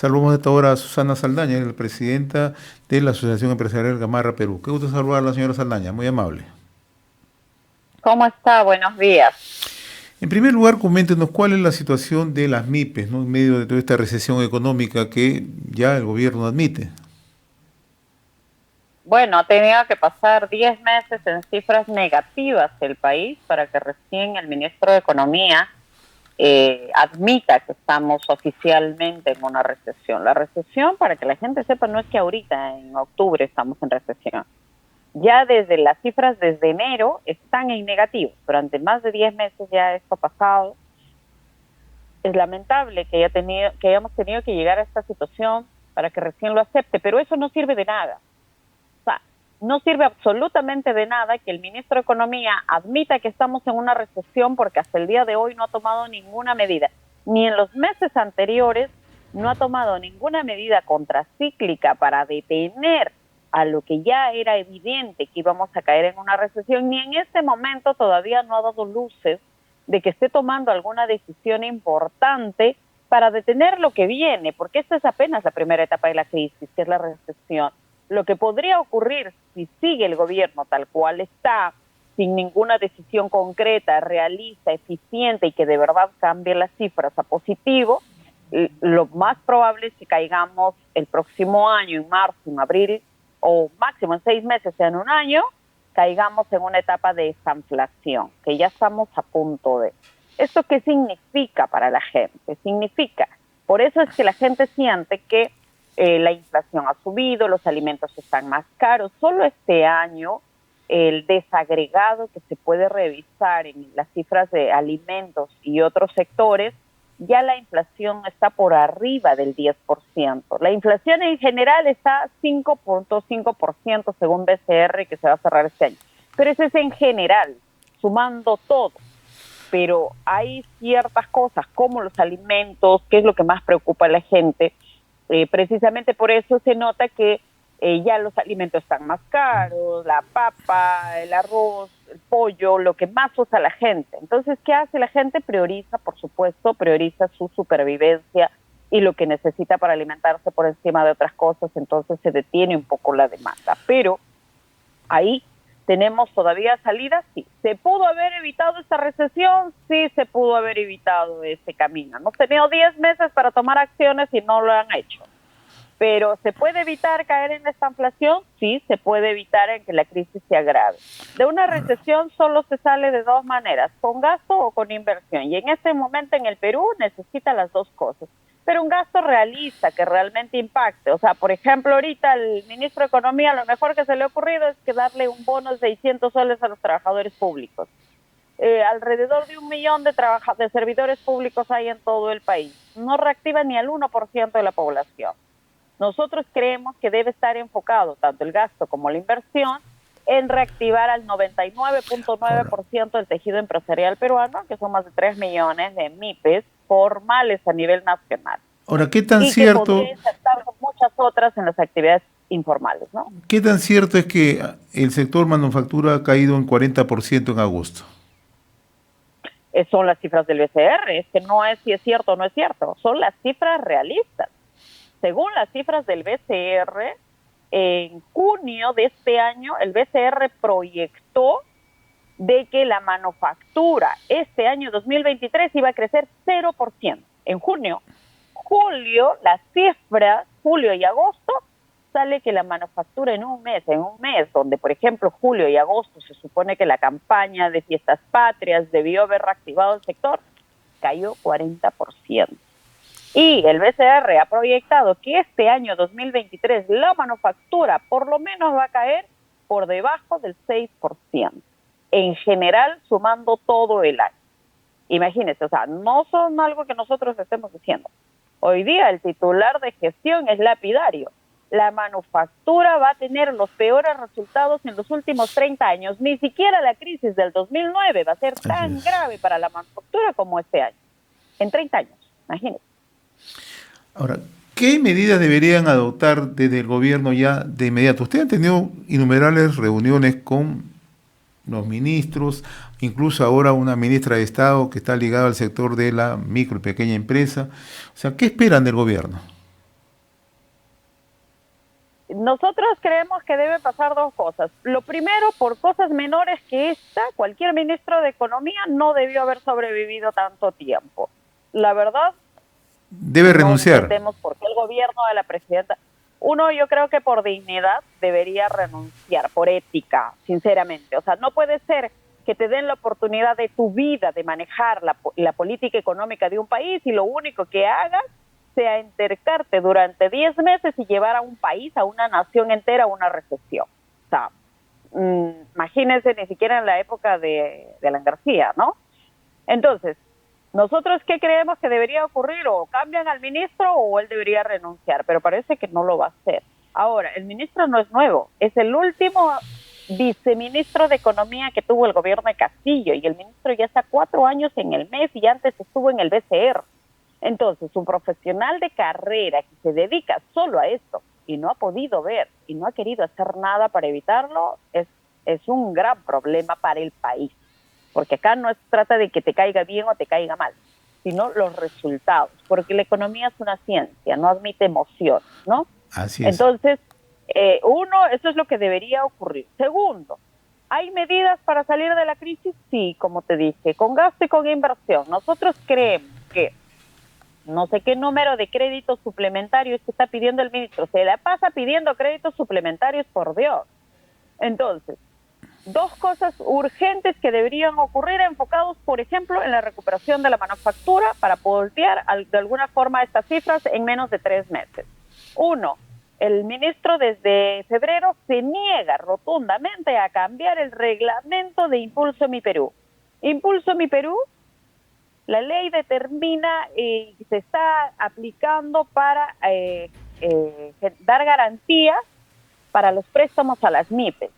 Saludamos a esta hora a Susana Saldaña, la presidenta de la Asociación Empresarial Gamarra Perú. Qué gusto saludar a la señora Saldaña, muy amable. ¿Cómo está? Buenos días. En primer lugar, coméntenos cuál es la situación de las MIPES, ¿no? En medio de toda esta recesión económica que ya el gobierno admite. Bueno, ha tenido que pasar 10 meses en cifras negativas el país para que recién el ministro de Economía admita que estamos oficialmente en una recesión. La recesión, para que la gente sepa, no es que ahorita en octubre estamos en recesión. Ya desde las cifras desde enero están en negativo. Durante más de 10 meses ya esto ha pasado. Es lamentable que hayamos tenido que llegar a esta situación para que recién lo acepte, pero eso no sirve de nada. O sea, no sirve absolutamente de nada que el ministro de Economía admita que estamos en una recesión porque hasta el día de hoy no ha tomado ninguna medida. Ni en los meses anteriores no ha tomado ninguna medida contracíclica para detener a lo que ya era evidente que íbamos a caer en una recesión, ni en este momento todavía no ha dado luces de que esté tomando alguna decisión importante para detener lo que viene, porque esta es apenas la primera etapa de la crisis, que es la recesión. Lo que podría ocurrir si sigue el gobierno tal cual está, sin ninguna decisión concreta, realista, eficiente y que de verdad cambie las cifras a positivo, lo más probable es que caigamos el próximo año, en marzo, en abril, o máximo en 6 meses, sea en un año, caigamos en una etapa de desinflación, que ya estamos a punto de. ¿Esto qué significa para la gente? Significa, por eso es que la gente siente que la inflación ha subido, los alimentos están más caros. Solo este año el desagregado que se puede revisar en las cifras de alimentos y otros sectores, ya la inflación está por arriba del 10%. La inflación en general está 5.5% según BCR, que se va a cerrar este año. Pero eso es en general, sumando todo. Pero hay ciertas cosas como los alimentos, que es lo que más preocupa a la gente. Precisamente por eso se nota que ya los alimentos están más caros, la papa, el arroz, el pollo, lo que más usa la gente. Entonces, ¿qué hace la gente? Prioriza, por supuesto, prioriza su supervivencia y lo que necesita para alimentarse por encima de otras cosas, entonces se detiene un poco la demanda. Pero ahí tenemos todavía salidas, sí. ¿Se pudo haber evitado esta recesión? Sí, se pudo haber evitado ese camino. Hemos tenido 10 meses para tomar acciones y no lo han hecho. Pero ¿se puede evitar caer en esta inflación? Sí, se puede evitar en que la crisis se agrave. De una recesión solo se sale de dos maneras, con gasto o con inversión. Y en este momento en el Perú necesita las dos cosas. Pero un gasto realista que realmente impacte. O sea, por ejemplo, ahorita el ministro de Economía lo mejor que se le ha ocurrido es que darle un bono de 600 soles a los trabajadores públicos. Alrededor de 1 millón de servidores públicos hay en todo el país. No reactiva ni al 1% de la población. Nosotros creemos que debe estar enfocado tanto el gasto como la inversión en reactivar al 99.9% del tejido empresarial peruano, que son más de 3 millones de MIPES formales a nivel nacional, Ahora, ¿qué tan y que podría cierto, insertar muchas otras en las actividades informales, ¿no? qué tan cierto es que el sector manufactura ha caído en 40% en agosto? Son las cifras del BCR, es que no es si es cierto o no es cierto, son las cifras realistas. Según las cifras del BCR, en junio de este año, el BCR proyectó de que la manufactura este año 2023 iba a crecer 0%. En junio, julio, las cifras, julio y agosto, sale que la manufactura en un mes donde, por ejemplo, julio y agosto se supone que la campaña de fiestas patrias debió haber reactivado el sector, cayó 40%. Y el BCR ha proyectado que este año 2023 la manufactura por lo menos va a caer por debajo del 6%. En general, sumando todo el año. Imagínense, o sea, no son algo que nosotros estemos diciendo. Hoy día el titular de gestión es lapidario. La manufactura va a tener los peores resultados en los últimos 30 años. Ni siquiera la crisis del 2009 va a ser Así tan es. grave para la manufactura como este año. En 30 años, imagínense. Ahora, ¿qué medidas deberían adoptar desde el gobierno ya de inmediato? Usted ha tenido innumerables reuniones con los ministros, incluso ahora una ministra de Estado que está ligada al sector de la micro y pequeña empresa. O sea, ¿qué esperan del gobierno? nosotros creemos que debe pasar dos cosas. Lo primero, por cosas menores que esta, cualquier ministro de Economía no debió haber sobrevivido tanto tiempo. La verdad, Debe no renunciar. entendemos por qué el gobierno de la presidenta... Uno, yo creo que por dignidad debería renunciar, por ética, sinceramente. O sea, no puede ser que te den la oportunidad de tu vida de manejar la política económica de un país y lo único que hagas sea entercarte durante 10 meses y llevar a un país, a una nación entera a una recesión. O sea, imagínense, ni siquiera en la época de Alan García, ¿no? Entonces, nosotros, ¿qué creemos que debería ocurrir? O cambian al ministro o él debería renunciar, pero parece que no lo va a hacer. Ahora, el ministro no es nuevo, es el último viceministro de Economía que tuvo el gobierno de Castillo, y el ministro ya está 4 años en el MES y antes estuvo en el BCR. Entonces, un profesional de carrera que se dedica solo a esto y no ha podido ver y no ha querido hacer nada para evitarlo, es un gran problema para el país. Porque acá no se trata de que te caiga bien o te caiga mal, sino los resultados, porque la economía es una ciencia, no admite emociones, ¿no? Así es. Entonces, uno, eso es lo que debería ocurrir. Segundo, ¿hay medidas para salir de la crisis? Sí, como te dije, con gasto y con inversión. Nosotros creemos que no sé qué número de créditos suplementarios que está pidiendo el ministro, se la pasa pidiendo créditos suplementarios, por Dios. Entonces, dos cosas urgentes que deberían ocurrir enfocados, por ejemplo, en la recuperación de la manufactura para voltear de alguna forma estas cifras en menos de 3 meses. Uno, el ministro desde febrero se niega rotundamente a cambiar el reglamento de Impulso Mi Perú. Impulso Mi Perú, la ley determina y se está aplicando para dar garantías para los préstamos a las MIPES.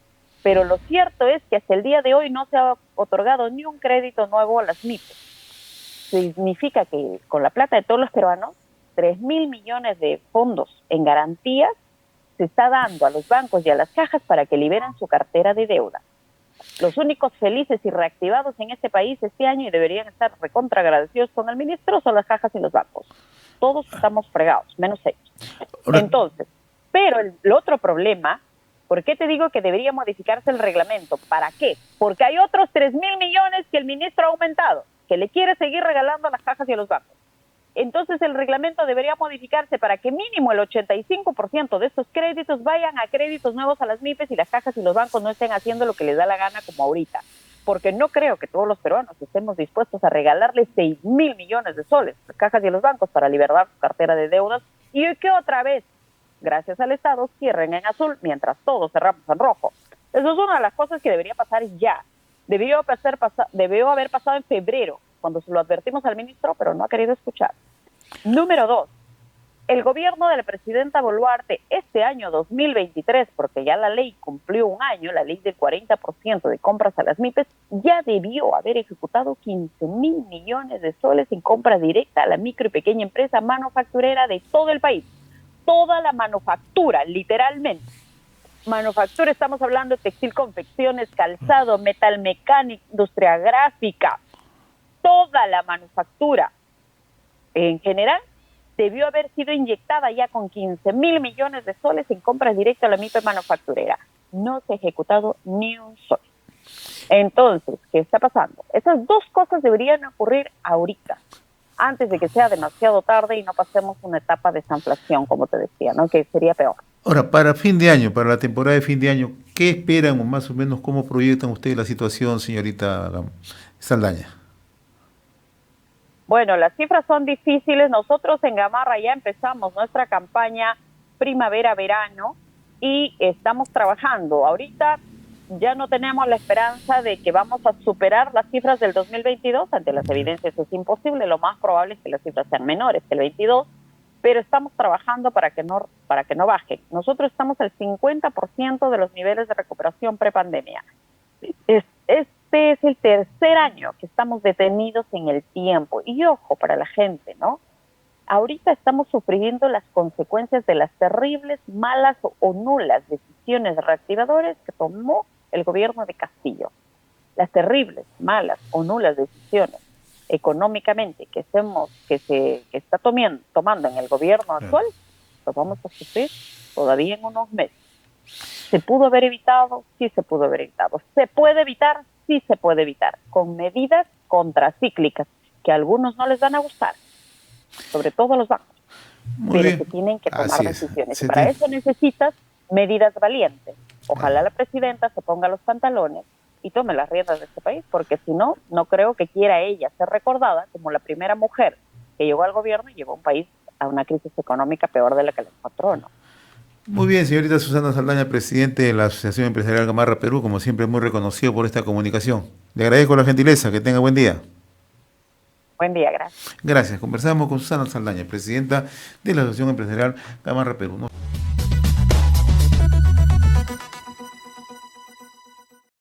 Pero lo cierto es que hasta el día de hoy no se ha otorgado ni un crédito nuevo a las MIPES. Significa que con la plata de todos los peruanos, 3.000 millones de fondos en garantías se está dando a los bancos y a las cajas para que liberen su cartera de deuda. Los únicos felices y reactivados en este país este año, y deberían estar recontra agradecidos con el ministro, son las cajas y los bancos. Todos estamos fregados, menos ellos. Entonces, pero el otro problema, ¿por qué te digo que debería modificarse el reglamento? ¿Para qué? Porque hay otros 3.000 millones que el ministro ha aumentado, que le quiere seguir regalando a las cajas y a los bancos. Entonces el reglamento debería modificarse para que mínimo el 85% de estos créditos vayan a créditos nuevos a las MIPES y las cajas y los bancos no estén haciendo lo que les da la gana como ahorita. Porque no creo que todos los peruanos estemos dispuestos a regalarles 6.000 millones de soles a las cajas y a los bancos para liberar su cartera de deudas y que otra vez, gracias al Estado, cierren en azul mientras todos cerramos en rojo. Eso es una de las cosas que debería pasar ya. Debió haber pasado en febrero, cuando se lo advertimos al ministro, pero no ha querido escuchar. Número 2, el gobierno de la presidenta Boluarte este año 2023, porque ya la ley cumplió un año, la ley del 40% de compras a las MIPES, ya debió haber ejecutado 15.000 millones de soles en compra directa a la micro y pequeña empresa manufacturera de todo el país. Toda la manufactura, literalmente. Manufactura, estamos hablando de textil, confecciones, calzado, metal mecánico, industria gráfica. Toda la manufactura en general debió haber sido inyectada ya con 15.000 millones de soles en compras directas a la MIPE manufacturera. No se ha ejecutado ni un sol. Entonces, ¿qué está pasando? Esas dos cosas deberían ocurrir ahorita, antes de que sea demasiado tarde y no pasemos una etapa de desinflación, como te decía, ¿no? Que sería peor. Ahora, para fin de año, para la temporada de fin de año, ¿qué esperan o más o menos cómo proyectan ustedes la situación, señorita Saldaña? Bueno, las cifras son difíciles. Nosotros en Gamarra ya empezamos nuestra campaña primavera-verano y estamos trabajando. Ahorita ya no tenemos la esperanza de que vamos a superar las cifras del 2022. Ante las evidencias es imposible. Lo más probable es que las cifras sean menores que el 22, pero estamos trabajando para que no baje. Nosotros estamos al 50% de los niveles de recuperación prepandemia. Este es el tercer año que estamos detenidos en el tiempo. Y ojo para la gente, ¿no? Ahorita estamos sufriendo las consecuencias de las terribles, malas o nulas decisiones reactivadoras que tomó el gobierno de Castillo. Las terribles, malas o nulas decisiones económicamente que está tomando en el gobierno actual lo vamos a sufrir todavía en unos meses. ¿Se pudo haber evitado? Sí se pudo haber evitado. ¿Se puede evitar? Sí se puede evitar, con medidas contracíclicas que a algunos no les van a gustar, sobre todo los bancos, Muy pero bien. se tienen que tomar Así es. decisiones. Y para eso necesitas medidas valientes. Ojalá la presidenta se ponga los pantalones y tome las riendas de este país, porque si no, no creo que quiera ella ser recordada como la primera mujer que llegó al gobierno y llevó a un país a una crisis económica peor de la que le encontró, ¿no? Muy bien, señorita Susana Saldaña, presidente de la Asociación Empresarial Gamarra Perú, como siempre muy reconocido por esta comunicación. Le agradezco la gentileza, que tenga buen día. Buen día, gracias. Gracias. Conversamos con Susana Saldaña, presidenta de la Asociación Empresarial Gamarra Perú.